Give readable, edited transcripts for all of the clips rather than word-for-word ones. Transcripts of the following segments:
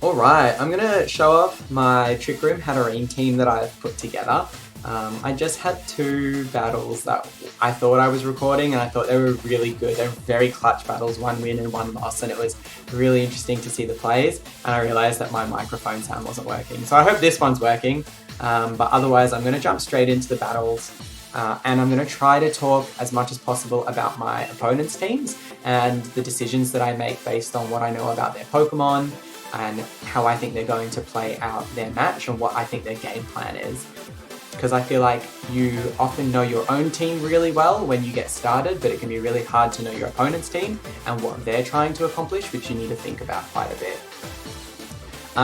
Alright, I'm gonna show off my Trick Room Hatterene team that I've put together. I just had two battles that I thought I was recording and I thought they were really good. They were very clutch battles, one win and one loss, and it was really interesting to see the plays, and I realised that my microphone sound wasn't working. So I hope this one's working, but otherwise I'm going to jump straight into the battles. And I'm going to try to talk as much as possible about my opponent's teams and the decisions that I make based on what I know about their Pokemon and how I think they're going to play out their match and what I think their game plan is. Because I feel like you often know your own team really well when you get started, but it can be really hard to know your opponent's team and what they're trying to accomplish, which you need to think about quite a bit.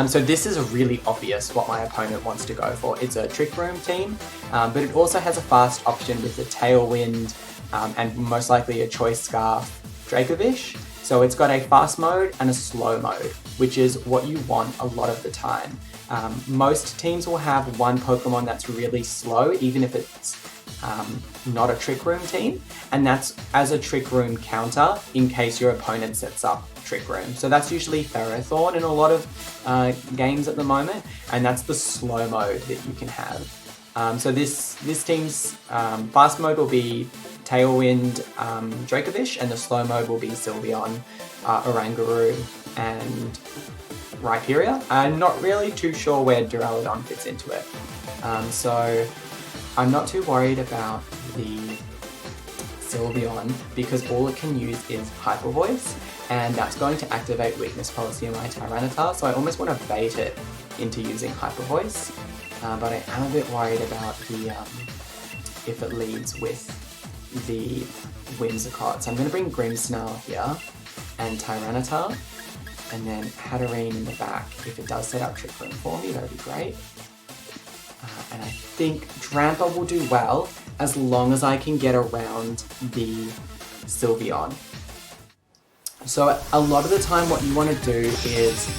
So this is really obvious what my opponent wants to go for. It's a Trick Room team, but it also has a fast option with the Tailwind and most likely a Choice Scarf Dracovish. So it's got a fast mode and a slow mode, which is what you want a lot of the time. Most teams will have one Pokemon that's really slow, even if it's not a Trick Room team, and that's as a Trick Room counter in case your opponent sets up Trick Room. So that's usually Ferrothorn in a lot of games at the moment, and that's the slow mode that you can have. So this team's fast mode will be Tailwind Dracovish, and the slow mode will be Sylveon, Oranguru, and Rhyperior. I'm not really too sure where Duraludon fits into it. So I'm not too worried about the Sylveon because all it can use is Hyper Voice, and that's going to activate Weakness Policy in my Tyranitar, so I almost want to bait it into using Hyper Voice, but I am a bit worried about the if it leads with the Whimsicott. So I'm going to bring Grimmsnarl here and Tyranitar, and then Hatterene in the back. If it does set up Trick Room for me, that would be great. And I think Drampa will do well as long as I can get around the Sylveon. So a lot of the time what you want to do is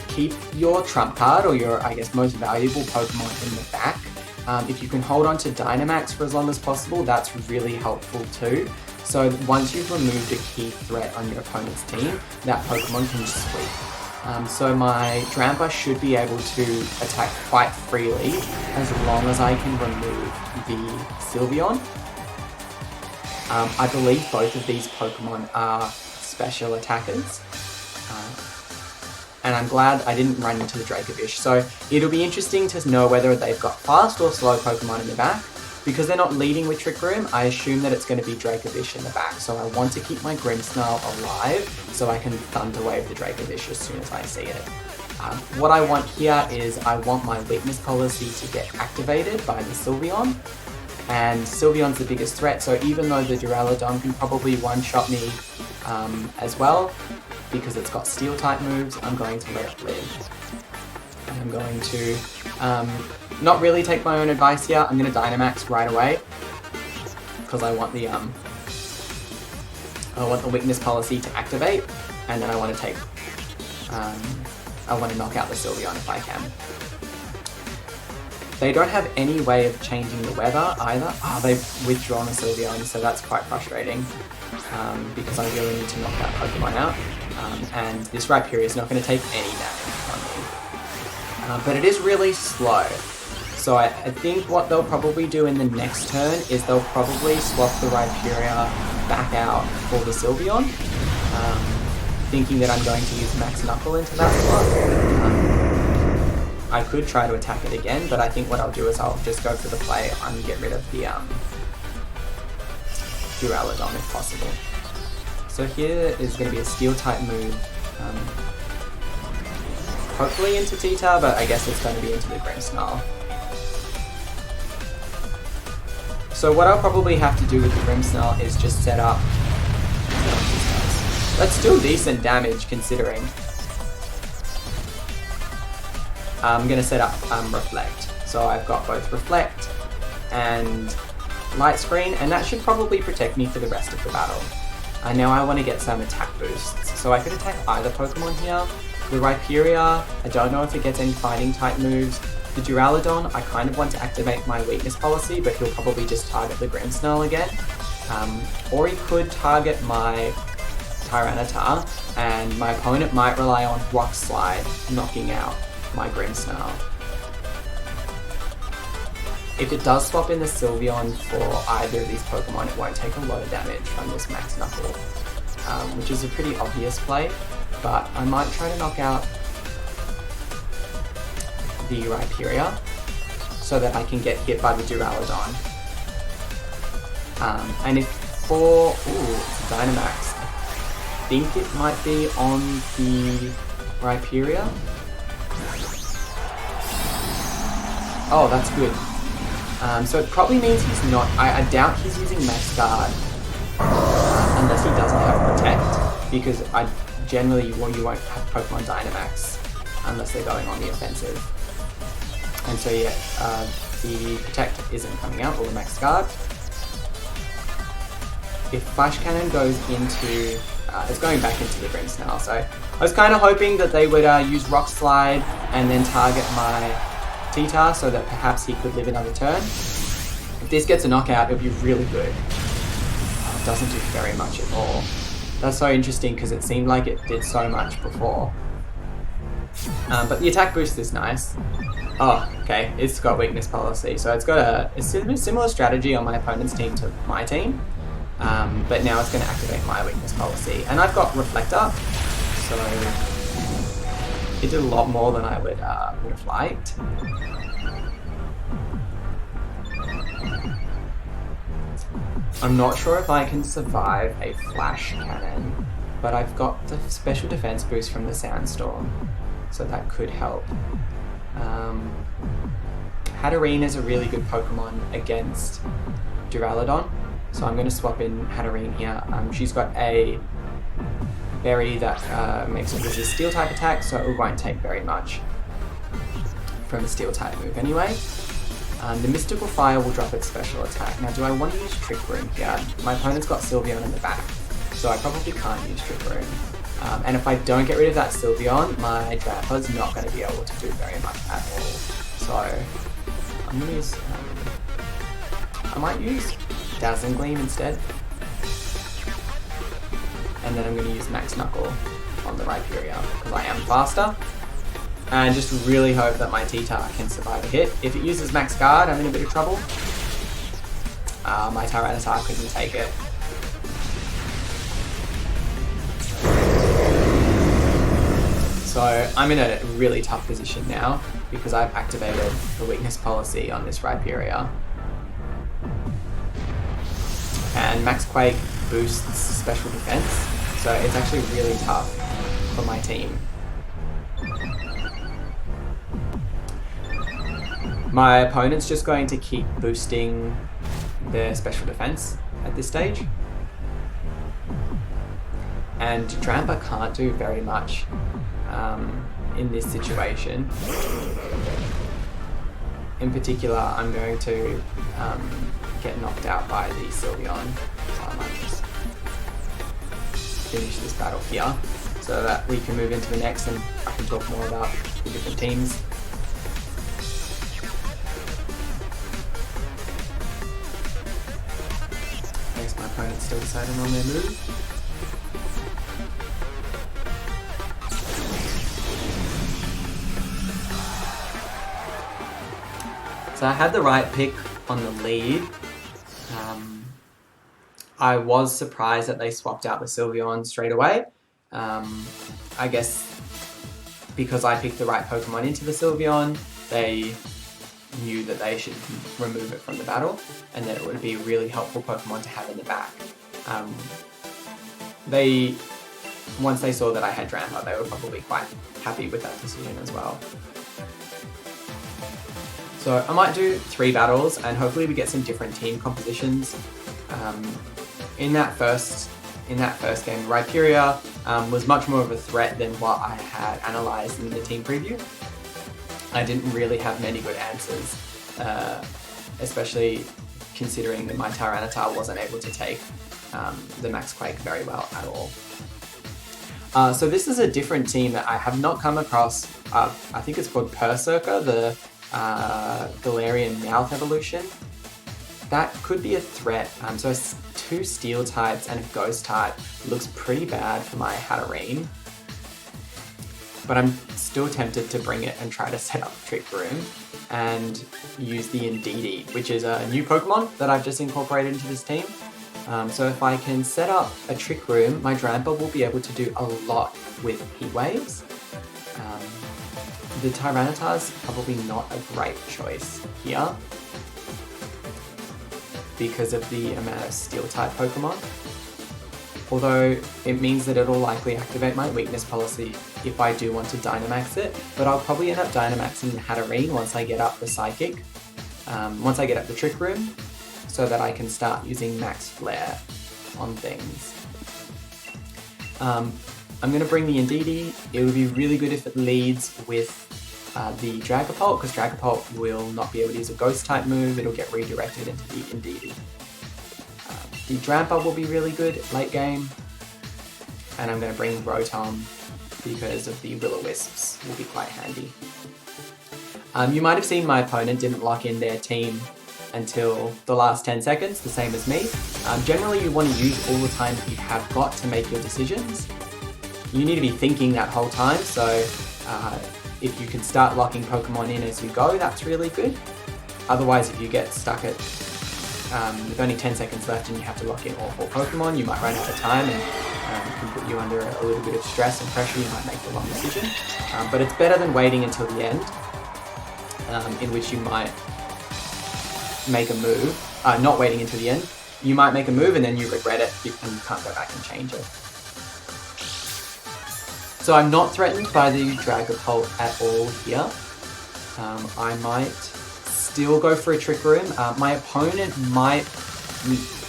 keep your trump card or your, I guess, most valuable Pokemon in the back. If you can hold on to Dynamax for as long as possible, that's really helpful too. So once you've removed a key threat on your opponent's team, that Pokemon can sweep. So my Drampa should be able to attack quite freely as long as I can remove the Sylveon. I believe both of these Pokemon are special attackers. And I'm glad I didn't run into the Dracovish. So it'll be interesting to know whether they've got fast or slow Pokemon in the back. Because they're not leading with Trick Room, I assume that it's going to be Dracovish in the back. So I want to keep my Grimmsnarl alive so I can Thunder Wave the Dracovish as soon as I see it. What I want here is I want my Weakness Policy to get activated by the Sylveon. And Sylveon's the biggest threat, so even though the Duraludon can probably one-shot me as well, because it's got Steel-type moves, I'm going to let it live. And I'm going to not really take my own advice here. I'm going to Dynamax right away because I want the Weakness Policy to activate, and then I want to take I want to knock out the Sylveon if I can. They don't have any way of changing the weather either. They've withdrawn the Sylveon, so that's quite frustrating because I really need to knock that Pokemon out. And this Rhyperior is not going to take any damage from me. But it is really slow. So I think what they'll probably do in the next turn is they'll probably swap the Rhyperior back out for the Sylveon, thinking that I'm going to use Max Knuckle into that slot. I could try to attack it again, but I think what I'll do is I'll just go for the play and get rid of the Duraludon if possible. So here is going to be a Steel-type move, hopefully into Tita, but I guess it's going to be into the Grimmsnarl. So what I'll probably have to do with the Grimmsnarl is just set up... That's still decent damage considering. I'm going to set up Reflect. So I've got both Reflect and Light Screen, and that should probably protect me for the rest of the battle. Now I want to get some attack boosts. So I could attack either Pokemon here. The Rhyperior, I don't know if it gets any fighting type moves. The Duraludon, I kind of want to activate my Weakness Policy, but he'll probably just target the Grimmsnarl again. Or he could target my Tyranitar, and my opponent might rely on Rock Slide, knocking out my Grimmsnarl. If it does swap in the Sylveon for either of these Pokemon, it won't take a lot of damage from this Max Knuckle, which is a pretty obvious play, but I might try to knock out the Rhyperior so that I can get hit by the Duraludon. And if for... ooh, it's a Dynamax. I think it might be on the Rhyperior. Oh, that's good. So it probably means he's not... I doubt he's using Max Guard unless he doesn't have Protect, because generally you won't have Pokemon Dynamax unless they're going on the offensive. And so yeah, the Protect isn't coming out, or the Max Guard. If Flash Cannon goes into... it's going back into the Grimmsnarl, so I was kind of hoping that they would use Rock Slide and then target my T-Tar so that perhaps he could live another turn. If this gets a knockout, it would be really good. It doesn't do very much at all. That's so interesting because it seemed like it did so much before. But the attack boost is nice. Oh, okay, it's got weakness policy, so it's got a similar strategy on my opponent's team to my team. But now it's going to activate my weakness policy. And I've got Reflector, so it did a lot more than I would have liked. I'm not sure if I can survive a Flash Cannon, but I've got the special defense boost from the Sandstorm, so that could help. Hatterene is a really good Pokemon against Duraludon, so I'm going to swap in Hatterene here. She's got a berry that makes it resist Steel type attack, so it won't take very much from a Steel type move anyway. The Mystical Fire will drop its special attack. Now, do I want to use Trick Room here? My opponent's got Sylveon in the back, so I probably can't use Trick Room. And if I don't get rid of that Sylveon, my Dramper's not going to be able to do very much at all. So I'm going to use... I might use Dazzling Gleam instead. And then I'm going to use Max Knuckle on the Rhyperior, because I am faster. And just really hope that my T-Tar can survive a hit. If it uses Max Guard, I'm in a bit of trouble. My Tyranitar couldn't take it. So I'm in a really tough position now because I've activated the weakness policy on this Rhyperior. And Max Quake boosts special defense, so it's actually really tough for my team. My opponent's just going to keep boosting their special defense at this stage. And Dramper can't do very much in this situation. In particular, I'm going to get knocked out by the Sylveon, so I might just finish this battle here so that we can move into the next and I can talk more about the different teams. I guess my opponent's still deciding on their move. So I had the right pick on the lead. I was surprised that they swapped out the Sylveon straight away. I guess because I picked the right Pokemon into the Sylveon, they knew that they should remove it from the battle and that it would be a really helpful Pokemon to have in the back. Once they saw that I had Dramper, they were probably quite happy with that decision as well. So I might do 3 battles and hopefully we get some different team compositions. In that first game, Rhyperior was much more of a threat than what I had analysed in the team preview. I didn't really have many good answers, especially considering that my Tyranitar wasn't able to take the Max Quake very well at all. So this is a different team that I have not come across. I think it's called Berserker, the Galarian Mouth evolution. That could be a threat. So it's 2 steel types and a ghost type looks pretty bad for my Hatterene. But I'm still tempted to bring it and try to set up Trick Room and use the Indeedee, which is a new Pokemon that I've just incorporated into this team. So if I can set up a Trick Room, my Drampa will be able to do a lot with Heat Waves. The Tyranitar's probably not a great choice here because of the amount of Steel-type Pokemon. Although it means that it'll likely activate my weakness policy if I do want to Dynamax it, but I'll probably end up Dynamaxing the Hatterene once I get up the Psychic, once I get up the Trick Room, so that I can start using Max Flare on things. I'm going to bring the Indeedee. It would be really good if it leads with the Dragapult, because Dragapult will not be able to use a Ghost type move, it'll get redirected into the Indeedee. The Drampa will be really good late game, and I'm going to bring Rotom because of the Will-O-Wisps will be quite handy. You might have seen my opponent didn't lock in their team until the last 10 seconds, the same as me. Generally you want to use all the time that you have got to make your decisions. You need to be thinking that whole time, so if you can start locking Pokemon in as you go, that's really good. Otherwise, if you get stuck at with only 10 seconds left and you have to lock in all 4 Pokemon, you might run out of time and can put you under a little bit of stress and pressure. You might make the wrong decision. But it's better than waiting until the end, in which you might make a move. Not waiting until the end. You might make a move and then you regret it and you can't go back and change it. So I'm not threatened by the Dragapult at all here. I might still go for a Trick Room. My opponent might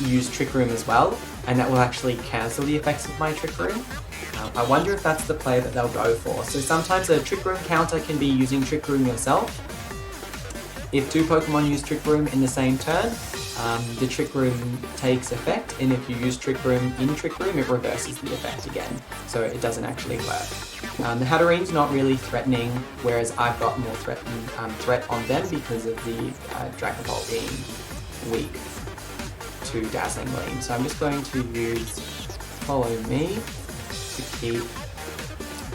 use Trick Room as well, and that will actually cancel the effects of my Trick Room. I wonder if that's the play that they'll go for. So sometimes a Trick Room counter can be using Trick Room yourself. If 2 Pokemon use Trick Room in the same turn, the Trick Room takes effect, and if you use Trick Room in Trick Room, it reverses the effect again, so it doesn't actually work. The Hatterene's not really threatening, whereas I've got more threat on them because of the Dragapult being weak to Dazzling Gleam. So I'm just going to use Follow Me to keep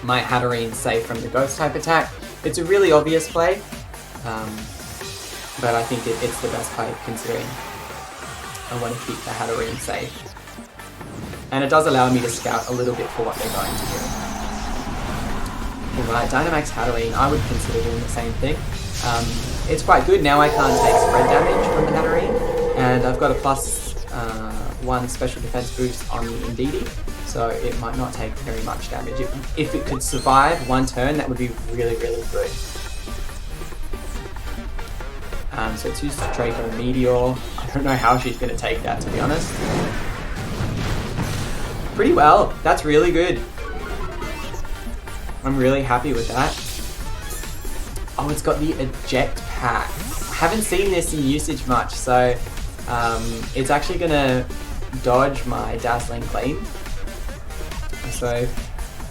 my Hatterene safe from the Ghost type attack. It's a really obvious play, but I think it's the best play considering I want to keep the Hatterene safe. And it does allow me to scout a little bit for what they're going to do. Alright, Dynamax Hatterene, I would consider doing the same thing. It's quite good, now I can't take spread damage from the Hatterene, and I've got a +1 special defense boost on the Indeedee, so it might not take very much damage. If it could survive 1 turn, that would be really, really good. So it's used Draco Meteor. I don't know how she's going to take that, to be honest. Pretty well. That's really good. I'm really happy with that. Oh, it's got the Eject Pack. I haven't seen this in usage much, so it's actually going to dodge my Dazzling Gleam. So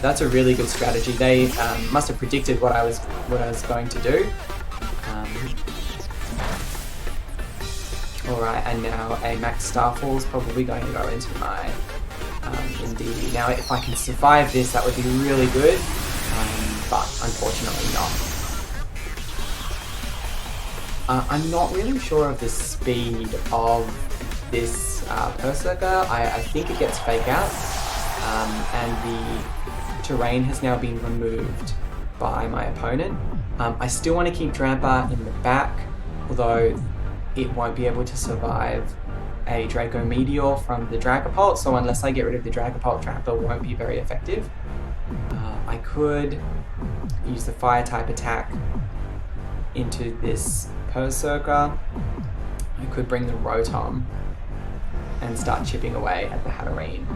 that's a really good strategy. They must have predicted what I was going to do. Alright, and now a Max Starfall is probably going to go into my Indeedee. Now, if I can survive this, that would be really good, but unfortunately not. I'm not really sure of the speed of this Berserker. I think it gets Fake Out, and the terrain has now been removed by my opponent. I still want to keep Drampa in the back, although it won't be able to survive a Draco Meteor from the Dragapult, so unless I get rid of the Dragapult, Drampa won't be very effective. I could use the Fire-type attack into this Berserker. I could bring the Rotom and start chipping away at the Hatterene.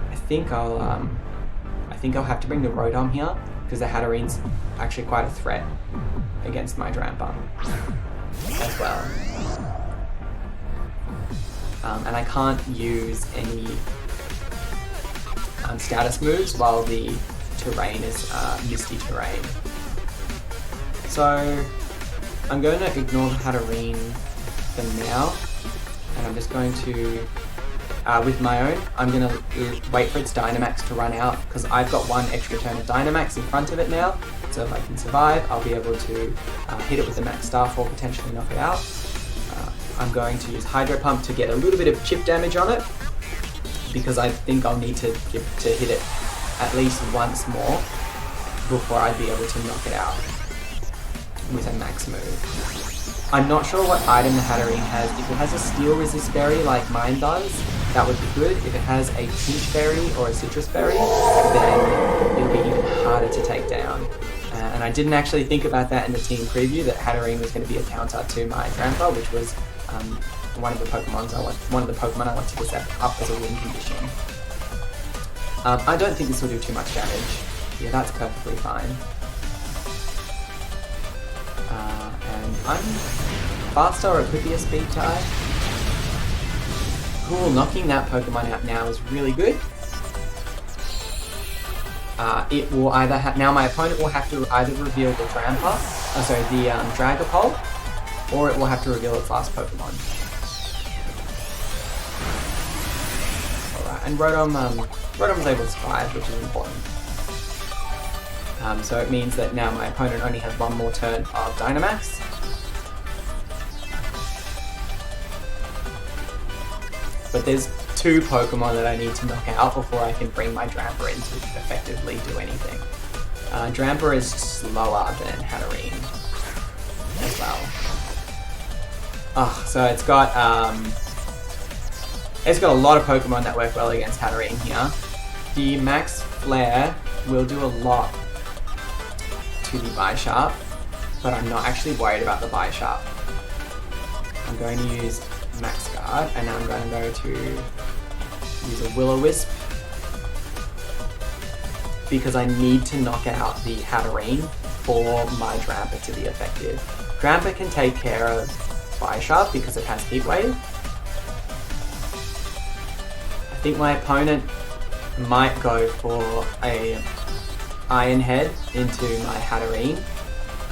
I think I'll have to bring the Rotom here, because the Hatterene's actually quite a threat against my Drampa as well. And I can't use any status moves while the terrain is misty terrain. So I'm going to ignore the Hatterene for now, and I'm just going to with my own, I'm going to wait for its Dynamax to run out, because I've got one extra turn of Dynamax in front of it now, so if I can survive, I'll be able to hit it with the Max Staff or potentially knock it out. I'm going to use Hydro Pump to get a little bit of chip damage on it, because I think I'll need to hit it at least once more before I'd be able to knock it out with a max move. I'm not sure what item the Hatterene has. If it has a Steel Resist Berry like mine does, that would be good. If it has a Peach Berry or a Citrus Berry, then it'll be even harder to take down. And I didn't actually think about that in the team preview, that Hatterene was going to be a counter to my Drampa, which was one of the Pokemon I wanted to set up as a win condition. I don't think this will do too much damage. Yeah, that's perfectly fine. And I'm faster, or it could be a speed type. Cool, knocking that Pokemon out now is really good. It will either now my opponent will have to either reveal the Dragapult, or it will have to reveal its last Pokemon. Alright, and Rotom was able to survive, which is important. So it means that now my opponent only has one more turn of Dynamax. But there's two Pokemon that I need to knock out before I can bring my Drampa in to effectively do anything. Drampa is slower than Hatterene as well. So it's got a lot of Pokemon that work well against Hatterene here. The Max Flare will do a lot to the Bisharp, but I'm not actually worried about the Bisharp. I'm going to use Max Guard, and now I'm going to go to use a Will-O-Wisp, because I need to knock out the Hatterene for my Drampa to be effective. Drampa can take care of Bisharp because it has Heat Wave. I think my opponent might go for a Iron Head into my Hatterene.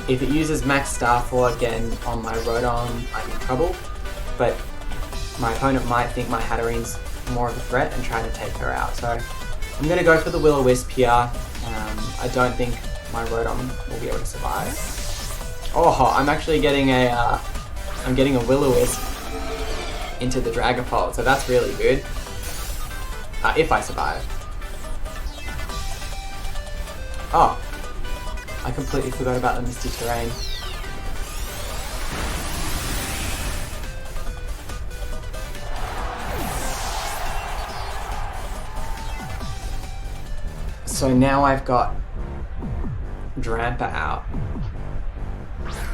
If it uses Max Starfall again on my Rotom, I'm in trouble, but my opponent might think my Hatterene's more of a threat and try to take her out. So I'm going to go for the Will-O-Wisp here. I don't think my Rotom will be able to survive. Oh, I'm actually getting a Will-O-Wisp into the Dragapult, so that's really good. If I survive. Oh, I completely forgot about the Misty Terrain. So now I've got Drampa out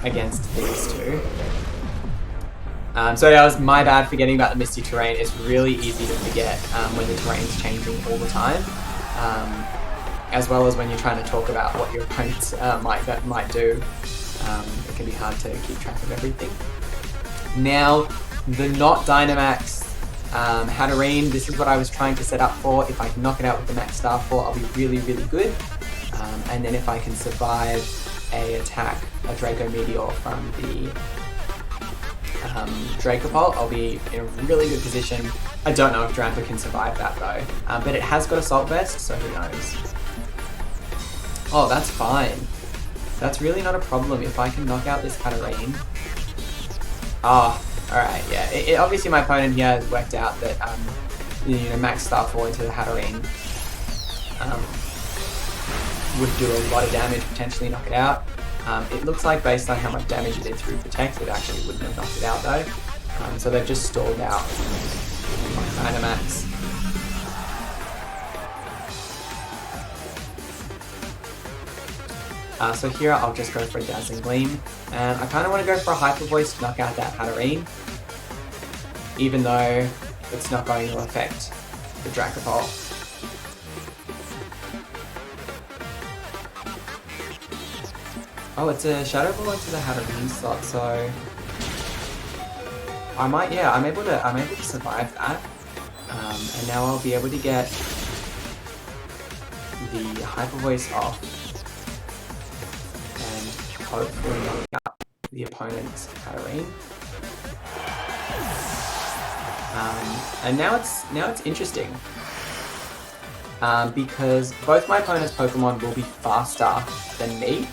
against these two. So that was my bad forgetting about the Misty Terrain. It's really easy to forget when the terrain's changing all the time. As well as when you're trying to talk about what your opponents might do. It can be hard to keep track of everything. Now, the not Dynamax Hatterene, this is what I was trying to set up for. If I can knock it out with the Max Starfall, I'll be really, really good. And then if I can survive a Draco Meteor from the Dragapult, I'll be in a really good position. I don't know if Drampa can survive that though, but it has got Assault Vest, so who knows. Oh, that's fine. That's really not a problem if I can knock out this Hatterene. Alright, yeah. Obviously my opponent here has worked out that Max Starfall into the Hatterene would do a lot of damage, potentially knock it out. It looks like based on how much damage it did through Protect, it actually wouldn't have knocked it out though. So they've just stalled out my Dynamax. So here I'll just go for a Dazzling Gleam, and I kind of want to go for a Hyper Voice to knock out that Hatterene, even though it's not going to affect the Dragapult. Oh, it's a Shadow Ball into the Hatterene slot, so I'm able to survive that, and now I'll be able to get the Hyper Voice off. Hopefully knock out the opponent's Hatterene. And now it's interesting. Because both my opponent's Pokemon will be faster than me.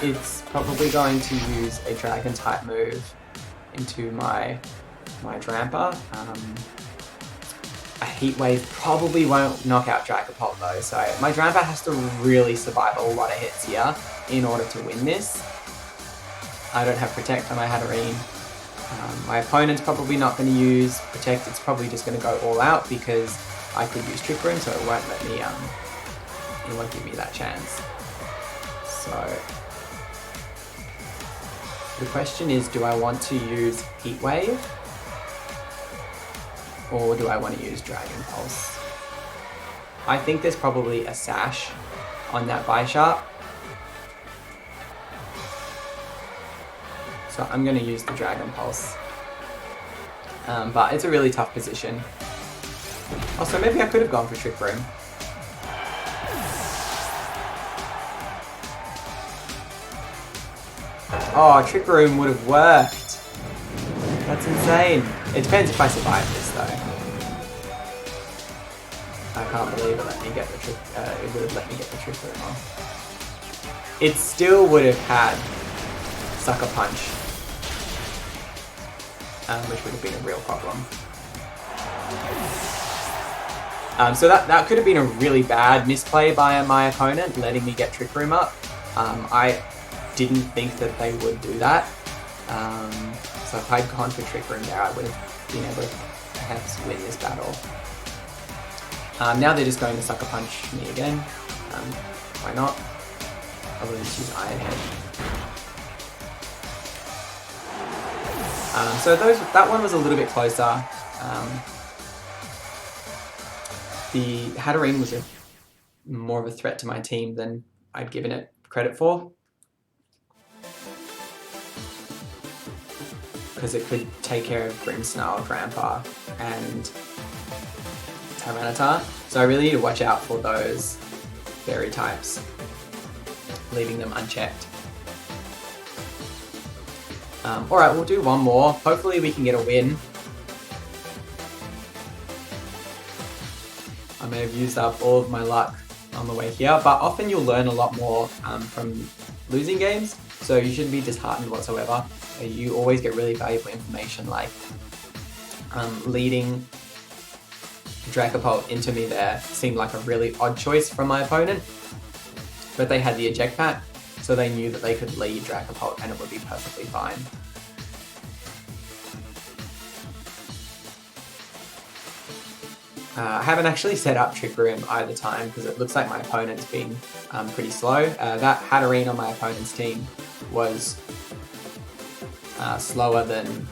It's probably going to use a Dragon type move into my Drampa. A Heat Wave probably won't knock out Dragapult though, so my Drampa has to really survive a lot of hits here in order to win this. I don't have Protect on my Hatterene. My opponent's probably not going to use Protect, it's probably just going to go all out because I could use Trick Room, so it won't let me, it won't give me that chance. So the question is, do I want to use Heat Wave? Or do I want to use Dragon Pulse? I think there's probably a Sash on that Bisharp. So I'm going to use the Dragon Pulse. But it's a really tough position. Also, maybe I could have gone for Trick Room. Oh, Trick Room would have worked. That's insane. It depends if I survive this though. I can't believe it let me get the trick. It would have let me get the Trick Room off. It still would have had Sucker Punch, which would have been a real problem. So that could have been a really bad misplay by my opponent, letting me get Trick Room up. I didn't think that they would do that. So if I'd gone for Trick Room there, I would have been able to perhaps win this battle. Now they're just going to Sucker Punch me again. Why not? I'll just use Iron Head. So that one was a little bit closer. The Hatterene was more of a threat to my team than I'd given it credit for. Because it could take care of Grimmsnarl, Grandpa, and Tyranitar. So I really need to watch out for those fairy types, leaving them unchecked. Alright, we'll do one more. Hopefully we can get a win. I may have used up all of my luck on the way here, but often you'll learn a lot more from losing games, so you shouldn't be disheartened whatsoever. You always get really valuable information, like leading Dragapult into me there seemed like a really odd choice from my opponent, but they had the eject pack, so they knew that they could lead Dragapult and it would be perfectly fine. I haven't actually set up Trick Room either time because it looks like my opponent's been pretty slow. That Hatterene on my opponent's team was slower than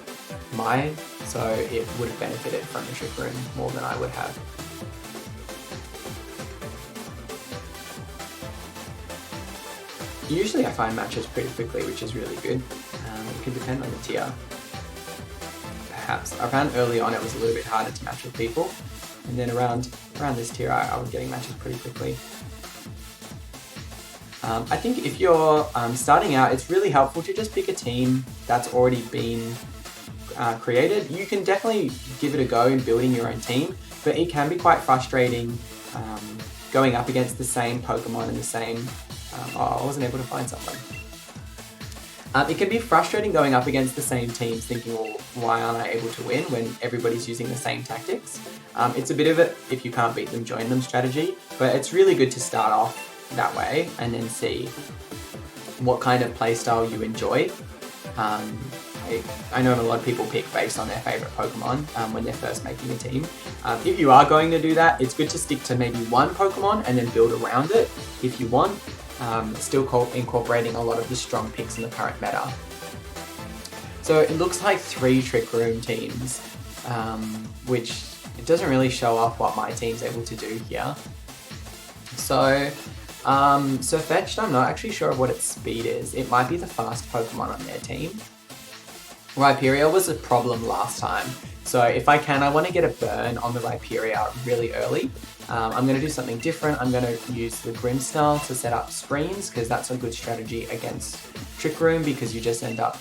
mine, so it would have benefited from the Trick Room more than I would have. Usually I find matches pretty quickly, which is really good. It can depend on the tier. Perhaps. I found early on it was a little bit harder to match with people, and then around this tier I was getting matches pretty quickly. I think if you're starting out, it's really helpful to just pick a team that's already been created. You can definitely give it a go in building your own team, but it can be quite frustrating going up against the same Pokemon and the same... oh, I wasn't able to find someone. It can be frustrating going up against the same teams thinking, well, why aren't I able to win when everybody's using the same tactics? It's a bit of a if you can't beat them, join them strategy, but it's really good to start off that way and then see what kind of playstyle you enjoy. I know a lot of people pick based on their favourite Pokemon when they're first making a team. If you are going to do that, it's good to stick to maybe one Pokemon and then build around it if you want, still incorporating a lot of the strong picks in the current meta. So it looks like 3 Trick Room teams, which it doesn't really show off what my team's able to do here. So Fetched, I'm not actually sure what its speed is. It might be the fast Pokemon on their team. Rhyperior was a problem last time. So if I can, I want to get a burn on the Rhyperior really early. I'm going to do something different. I'm going to use the Grimmsnarl to set up screens, because that's a good strategy against Trick Room, because you just end up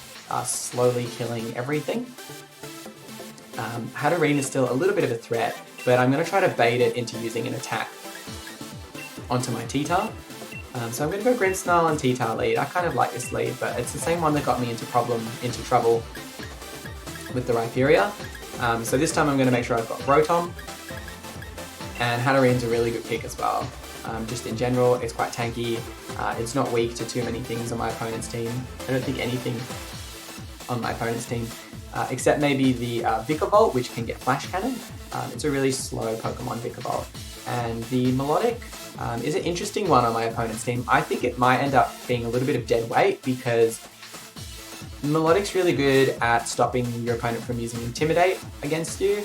slowly killing everything. Hatterene is still a little bit of a threat, but I'm going to try to bait it into using an attack onto my T-Tar. So I'm going to go Grimmsnarl and T-Tar lead. I kind of like this lead, but it's the same one that got me into trouble with the Rhyperior. So this time I'm going to make sure I've got Rotom, and Hatterene's a really good pick as well. Just in general, it's quite tanky. It's not weak to too many things on my opponent's team. I don't think anything on my opponent's team, except maybe the Vikavolt, which can get Flash Cannon. It's a really slow Pokemon, Vikavolt. And the Melodic is an interesting one on my opponent's team. I think it might end up being a little bit of dead weight, because Melodic's really good at stopping your opponent from using Intimidate against you,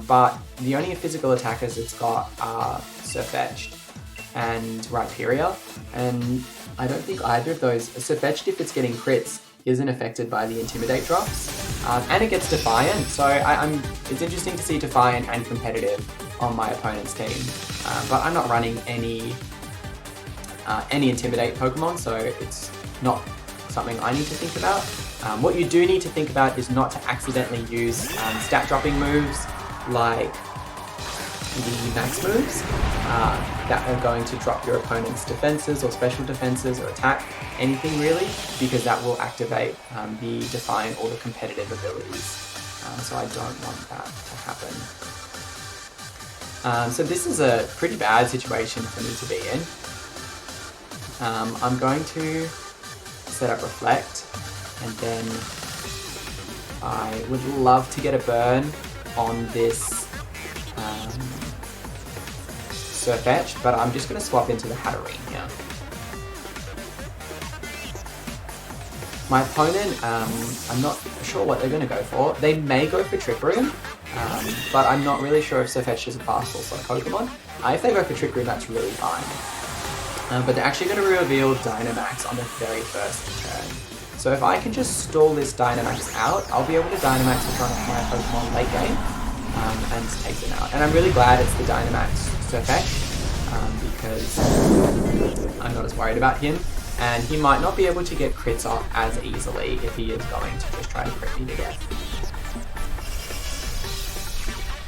but the only physical attackers it's got are Sirfetch'd and Rhyperior, and I don't think either of those, Sirfetch'd, if it's getting crits, isn't affected by the Intimidate drops, and it gets Defiant, so it's interesting to see Defiant and Competitive on my opponent's team, but I'm not running any Intimidate Pokemon, so it's not something I need to think about. What you do need to think about is not to accidentally use stat dropping moves like the max moves that are going to drop your opponent's defenses or special defenses or attack, anything really, because that will activate the Defiant or the competitive abilities. So I don't want that to happen. So this is a pretty bad situation for me to be in. I'm going to set up Reflect, and then I would love to get a burn on this Sirfetch'd, but I'm just going to swap into the Hatterene here. My opponent, I'm not sure what they're going to go for. They may go for Trick Room, but I'm not really sure if Sirfetch'd is a fast or slow Pokemon. If they go for Trick Room, that's really fine. But they're actually going to reveal Dynamax on the very first turn. So if I can just stall this Dynamax out, I'll be able to Dynamax in front of my Pokemon late game and take them out. And I'm really glad it's the Dynamax Sirfetch'd, because I'm not as worried about him. And he might not be able to get crits off as easily if he is going to just try to crit me to death.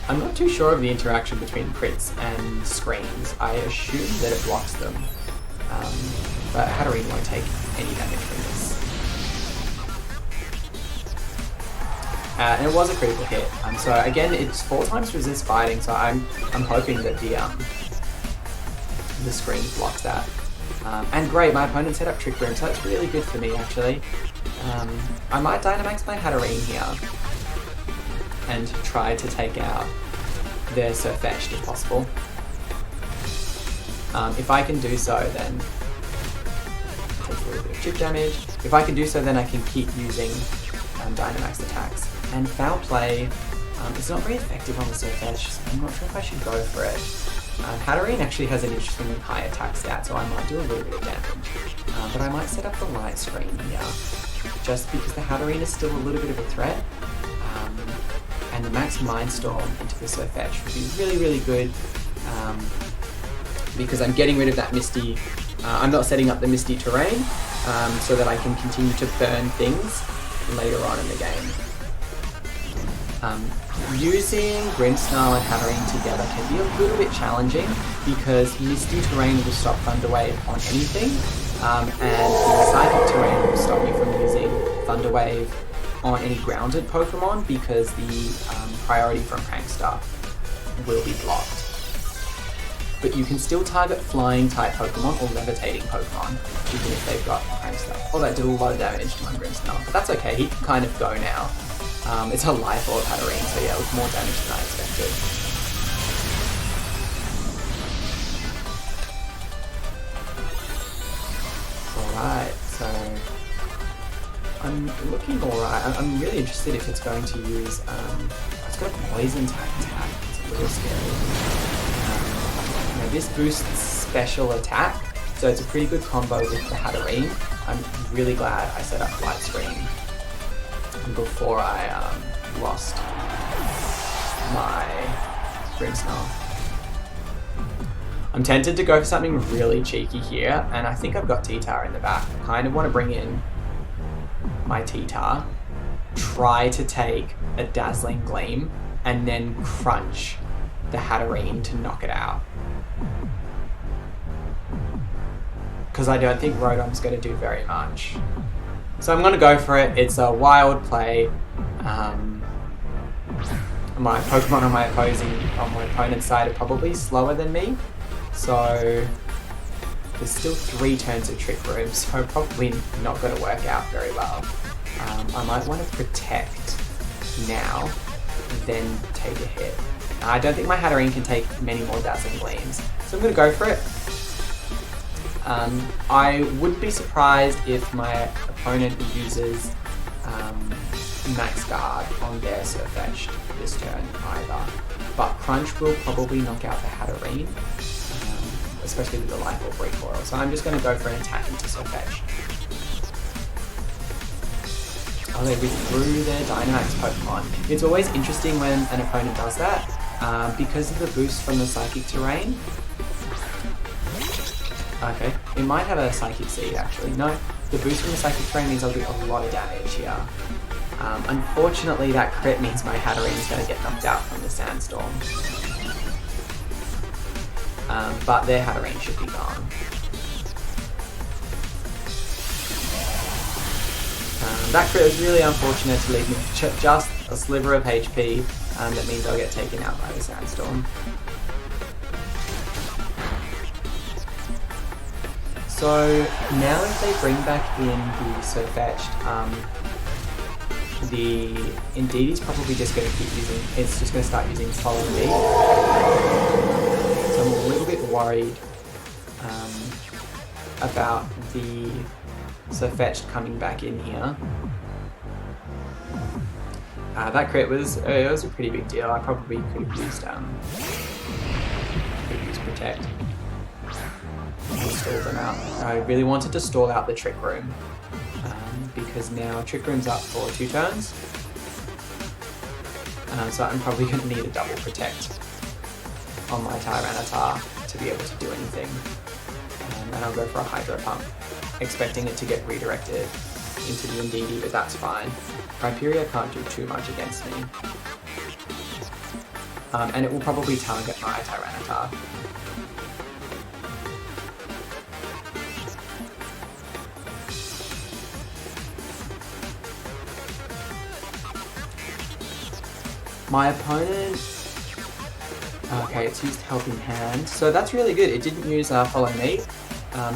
I'm not too sure of the interaction between crits and screens. I assume that it blocks them, but Hatterene won't take any damage from this. And it was a critical hit. So again, it's 4 times resist fighting, so I'm hoping that the screen blocks that. And great, my opponent set up Trick Room, so that's really good for me actually. I might Dynamax my Hatterene here and try to take out their Sirfetch'd if possible. If I can do so, then it takes a little bit of chip damage. If I can do so, then I can keep using Dynamax attacks. And Foul Play, it's not very effective on the Sirfetch'd, so I'm not sure if I should go for it. Hatterene actually has an interestingly high attack stat, so I might do a little bit of damage. But I might set up the light screen here, just because the Hatterene is still a little bit of a threat. And the Max Mindstorm into the Sirfetch'd would be really, really good, because I'm getting rid of that Misty. I'm not setting up the Misty terrain, so that I can continue to burn things later on in the game. Using Grimmsnarl and Hatterene together can be a little bit challenging, because Misty terrain will stop Thunder Wave on anything, and the Psychic terrain will stop me from using Thunder Wave on any grounded Pokemon, because the priority from Prankster will be blocked. But you can still target flying type Pokemon or levitating Pokemon, even if they've got Prankster. Oh, that did a lot of damage to my Grimmsnarl, but that's okay, he can kind of go now. It's a Life Orb Hatterene, so yeah, it was more damage than I expected. Alright, so I'm looking alright. I'm really interested if it's going to use, it's got a Poison type attack, it's a little scary. Now this boosts special attack, so it's a pretty good combo with the Hatterene. I'm really glad I set up Light Screen. before I lost my Grimmsnarl. I'm tempted to go for something really cheeky here, and I think I've got T-Tar in the back. I kind of want to bring in my T-Tar, try to take a Dazzling Gleam, and then crunch the Hatterene to knock it out. Because I don't think Rotom's going to do very much. So I'm going to go for it. It's a wild play. My Pokemon on my opponent's side are probably slower than me. So there's still 3 turns of Trick Room, so probably not going to work out very well. I might want to protect now, then take a hit. I don't think my Hatterene can take many more Dazzling Gleams, so I'm going to go for it. I wouldn't be surprised if my opponent uses Max Guard on their Surfetch this turn either, but Crunch will probably knock out the Hatterene, especially with the Life Orb recoil. So I'm just going to go for an attack into Surfetch. Oh, they withdrew their Dynamax Pokemon. It's always interesting when an opponent does that, because of the boost from the Psychic Terrain. Okay, it might have a Psychic Seed actually. No, the boost from the Psychic Terrain means I'll do a lot of damage here. Unfortunately, that crit means my Hatterene is going to get knocked out from the Sandstorm. But their Hatterene should be gone. That crit was really unfortunate to leave me just a sliver of HP. That means I'll get taken out by the Sandstorm. So now if they bring back in the Surfetched, the Indeedee probably just going to keep using, it's just going to start using Follow Me. So I'm a little bit worried about the Surfetched coming back in here. That crit was, it was a pretty big deal. I probably could have used Protect. Stall them out. I really wanted to stall out the Trick Room because now Trick Room's up for 2 turns. So I'm probably going to need a double Protect on my Tyranitar to be able to do anything. And I'll go for a Hydro Pump, expecting it to get redirected into the Indeedee, but that's fine. Rhyperior can't do too much against me. And it will probably target my Tyranitar. My opponent, okay, it's used Helping Hand, so that's really good. It didn't use Follow Me,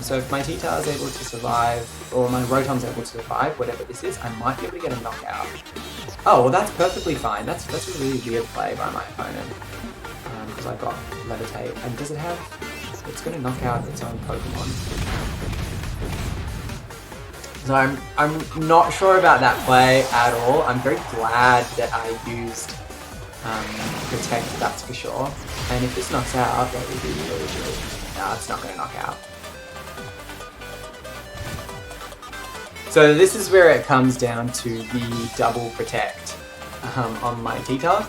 so if my T-Tar is able to survive, or my Rotom's able to survive, whatever this is, I might be able to get a knockout. Oh, well that's perfectly fine. That's a really weird play by my opponent, because I've got Levitate, and does it have, it's going to knock out its own Pokemon. So I'm not sure about that play at all. I'm very glad that I used Protect, that's for sure. And if this knocks out, that would be really good. No, it's not going to knock out. So this is where it comes down to the double Protect on my T-Tar.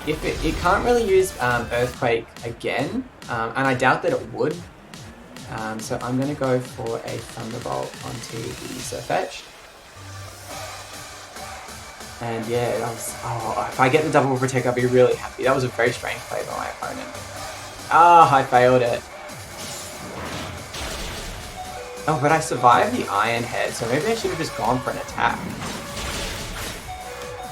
If it can't really use Earthquake again, and I doubt that it would. So I'm going to go for a Thunderbolt onto the Surfetch. And yeah, that was, oh, if I get the double Protect, I'll be really happy. That was a very strange play by my opponent. Ah, I failed it. Oh, but I survived the Iron Head, so maybe I should have just gone for an attack.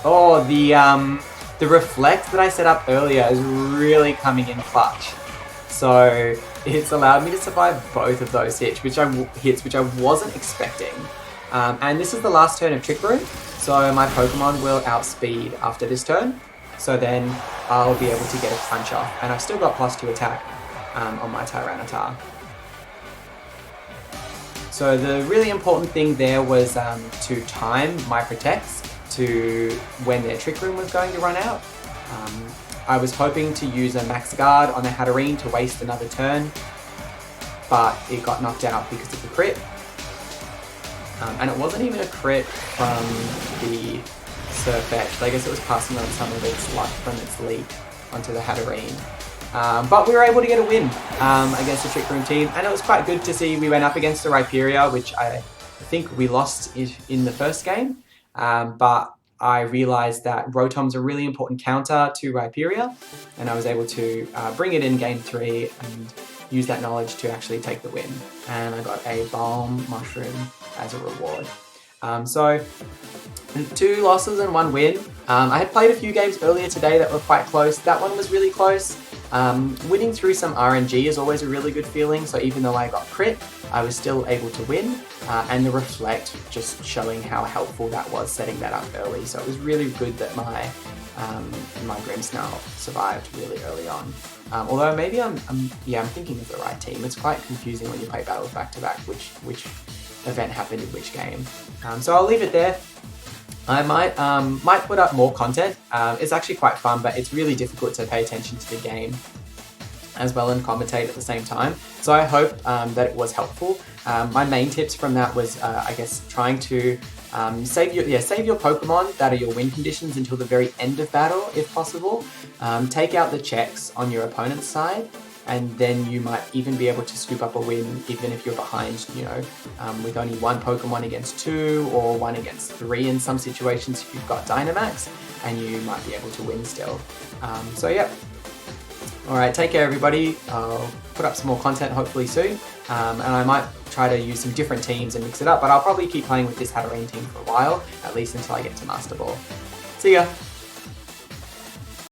Oh, the Reflect that I set up earlier is really coming in clutch. So it's allowed me to survive both of those hits, which I wasn't expecting. And this is the last turn of Trick Room, so my Pokemon will outspeed after this turn. So then I'll be able to get a Crunch off, and I've still got +2 attack on my Tyranitar. So the really important thing there was to time my Protects to when their Trick Room was going to run out. I was hoping to use a Max Guard on the Hatterene to waste another turn, but it got knocked out because of the crit. and it wasn't even a crit from the Surfetched. I guess it was passing on some of its luck from its leap onto the Hatterene. But we were able to get a win against the Trick Room team, and it was quite good to see. We went up against the Rhyperior, which I think we lost in the first game, but I realized that Rotom's a really important counter to Rhyperior, and I was able to bring it in game 3 and use that knowledge to actually take the win. And I got a Balm Mushroom as a reward. So 2 losses and 1 win. I had played a few games earlier today that were quite close. That one was really close. Winning through some RNG is always a really good feeling, so even though I got crit, I was still able to win, and the Reflect just showing how helpful that was, setting that up early. So it was really good that my Grimmsnarl survived really early on. Although maybe I'm thinking of the right team. It's quite confusing when you play battles back to back, which event happened in which game. So I'll leave it there. I might put up more content. It's actually quite fun, but it's really difficult to pay attention to the game as well and commentate at the same time. So I hope that it was helpful. My main tips from that was, I guess, trying to save your Pokemon that are your win conditions until the very end of battle, if possible. Take out the checks on your opponent's side, and then you might even be able to scoop up a win even if you're behind, with only 1 Pokemon against 2 or 1 against 3 in some situations if you've got Dynamax, and you might be able to win still. So yeah. Alright, take care everybody. I'll put up some more content hopefully soon, and I might try to use some different teams and mix it up, but I'll probably keep playing with this Hatterene team for a while, at least until I get to Master Ball. See ya!